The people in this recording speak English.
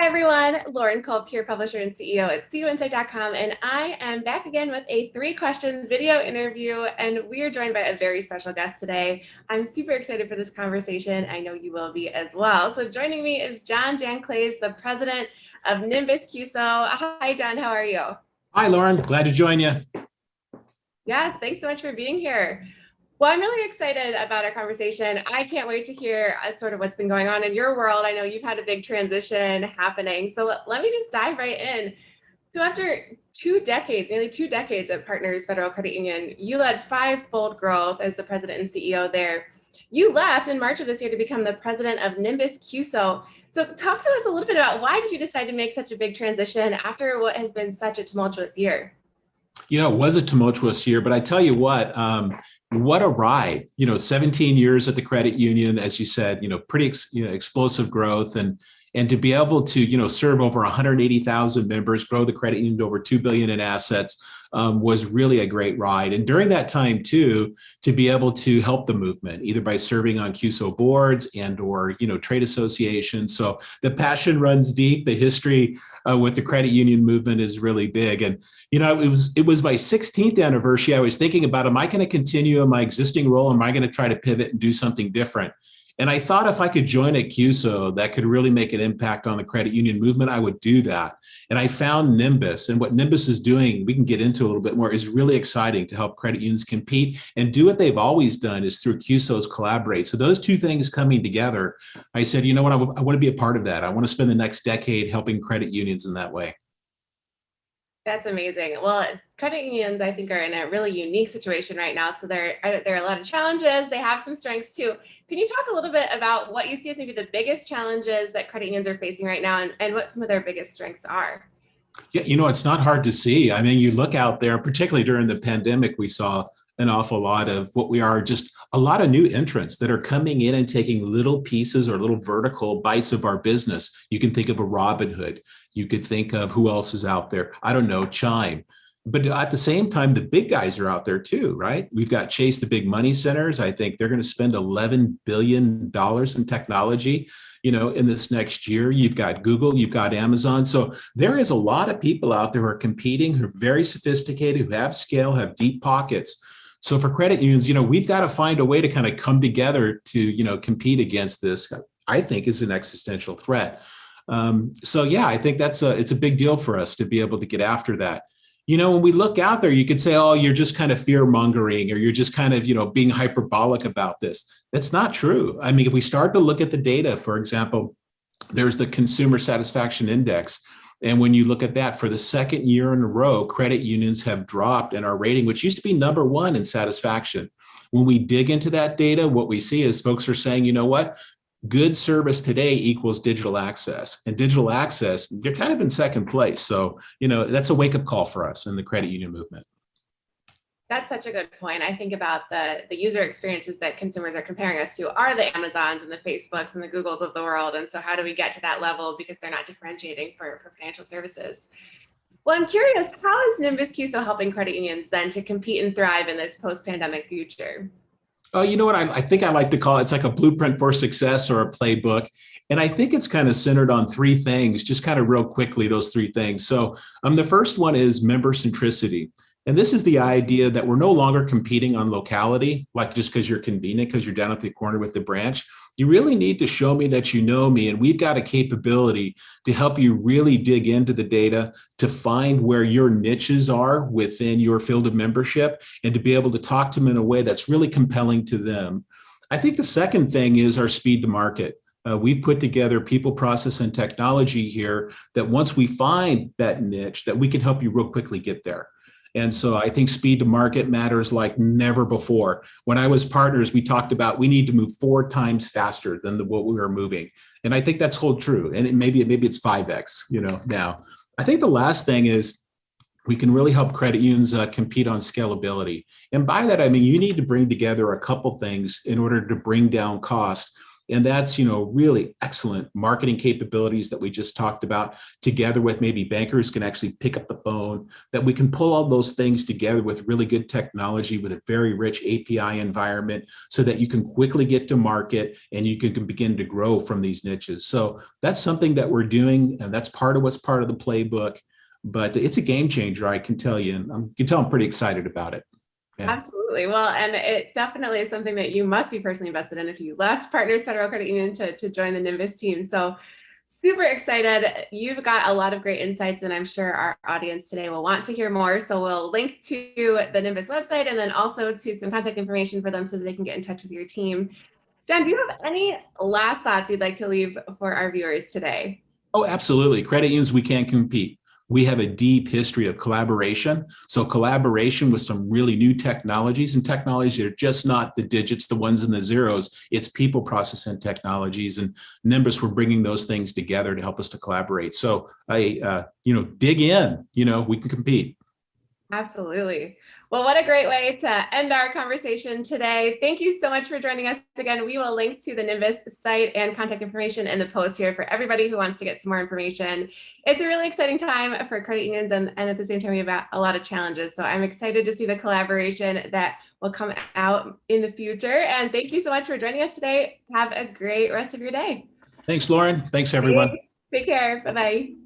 Hi everyone, Lauren Cole, peer publisher and CEO at CUinsight.com, and I am back again with a 3 questions video interview, and we are joined by a very special guest today. I'm super excited for this conversation. I know you will be as well. So joining me is Janclaes, the president of Nymbus CUSO. Hi John, how are you? Hi Lauren, glad to join you. Yes, thanks so much for being here. Well, I'm really excited about our conversation. I can't wait to hear sort of what's been going on in your world. I know you've had a big transition happening. So let me just dive right in. So after 2 decades, nearly 2 decades at Partners Federal Credit Union, you led five-fold growth as the president and CEO there. You left in March of this year to become the president of Nymbus CUSO. So talk to us a little bit about why did you decide to make such a big transition after what has been such a tumultuous year? It was a tumultuous year, but I tell you what a ride. 17 years at the credit union, as you said, pretty explosive growth, and to be able to serve over 180,000 members, grow the credit union to over $2 billion in assets, was really a great ride. And during that time too, to be able to help the movement, either by serving on CUSO boards or trade associations. So the passion runs deep. The history with the credit union movement is really big. And it was my 16th anniversary. I was thinking about, am I going to continue in my existing role? Am I going to try to pivot and do something different? And I thought if I could join a CUSO that could really make an impact on the credit union movement, I would do that. And I found Nymbus, and what Nymbus is doing, we can get into a little bit more, is really exciting to help credit unions compete and do what they've always done, is through CUSOs collaborate. So those two things coming together, I said, you know what, I want to be a part of that. I want to spend the next decade helping credit unions in that way. That's amazing. Well, credit unions, I think, are in a really unique situation right now. So there are a lot of challenges. They have some strengths too. Can you talk a little bit about what you see as maybe the biggest challenges that credit unions are facing right now, and what some of their biggest strengths are? Yeah, it's not hard to see. I mean, you look out there, particularly during the pandemic, we saw an awful lot of what we are just a lot of new entrants that are coming in and taking little pieces or little vertical bites of our business. You can think of a Robinhood. You could think of who else is out there. I don't know, Chime. But at the same time, the big guys are out there too, right? We've got Chase, the big money centers. I think they're going to spend $11 billion in technology, in this next year. You've got Google, you've got Amazon. So there is a lot of people out there who are competing, who are very sophisticated, who have scale, have deep pockets. So for credit unions, we've got to find a way to kind of come together to, compete against this, I think, is an existential threat. So yeah, I think it's a big deal for us to be able to get after that. When we look out there, you could say, oh, you're just kind of fear mongering, or you're just kind of, being hyperbolic about this. That's not true. I mean, if we start to look at the data, for example, there's the Consumer Satisfaction Index. And when you look at that, for the second year in a row, credit unions have dropped in our rating, which used to be #1 in satisfaction. When we dig into that data, what we see is folks are saying, you know what? Good service today equals digital access. And digital access, you're kind of in second place. So, that's a wake-up call for us in the credit union movement. That's such a good point. I think about the user experiences that consumers are comparing us to are the Amazons and the Facebooks and the Googles of the world. And so how do we get to that level, because they're not differentiating for financial services? Well, I'm curious, how is Nymbus CUSO helping credit unions then to compete and thrive in this post-pandemic future? Oh, you know what I think I like to call it? It's like a blueprint for success or a playbook. And I think it's kind of centered on 3 things, just kind of real quickly, those 3 things. So the first one is member centricity. And this is the idea that we're no longer competing on locality, like just because you're convenient, because you're down at the corner with the branch. You really need to show me that you know me, and we've got a capability to help you really dig into the data to find where your niches are within your field of membership, and to be able to talk to them in a way that's really compelling to them. I think the second thing is our speed to market. We've put together people, process, and technology here that once we find that niche, that we can help you real quickly get there. And so I think speed to market matters like never before. When I was Partners, we talked about we need to move 4 times faster than what we were moving. And I think that's hold true. And maybe it's 5x, now. I think the last thing is we can really help credit unions compete on scalability. And by that, I mean, you need to bring together a couple things in order to bring down cost. And that's, really excellent marketing capabilities that we just talked about, together with maybe bankers can actually pick up the phone, that we can pull all those things together with really good technology with a very rich API environment so that you can quickly get to market and you can begin to grow from these niches. So that's something that we're doing, and that's part of what's part of the playbook. But it's a game changer, I can tell you, and you can tell I'm pretty excited about it. Yeah. Absolutely. Well, and it definitely is something that you must be personally invested in if you left Partners Federal Credit Union to join the Nymbus team. So super excited. You've got a lot of great insights, and I'm sure our audience today will want to hear more. So we'll link to the Nymbus website and then also to some contact information for them so that they can get in touch with your team. John, do you have any last thoughts you'd like to leave for our viewers today? Oh, absolutely. Credit unions, we can't compete. We have a deep history of collaboration. So collaboration with some really new technologies, and technologies that are just not the digits, the ones and the zeros. It's people, process, and technologies. And Nymbus, we're bringing those things together to help us to collaborate. So dig in, we can compete. Absolutely. Well, what a great way to end our conversation today. Thank you so much for joining us again. We will link to the Nymbus site and contact information in the post here for everybody who wants to get some more information. It's a really exciting time for credit unions, and at the same time, we have a lot of challenges. So I'm excited to see the collaboration that will come out in the future. And thank you so much for joining us today. Have a great rest of your day. Thanks, Lauren. Thanks, everyone. Take care. Bye-bye.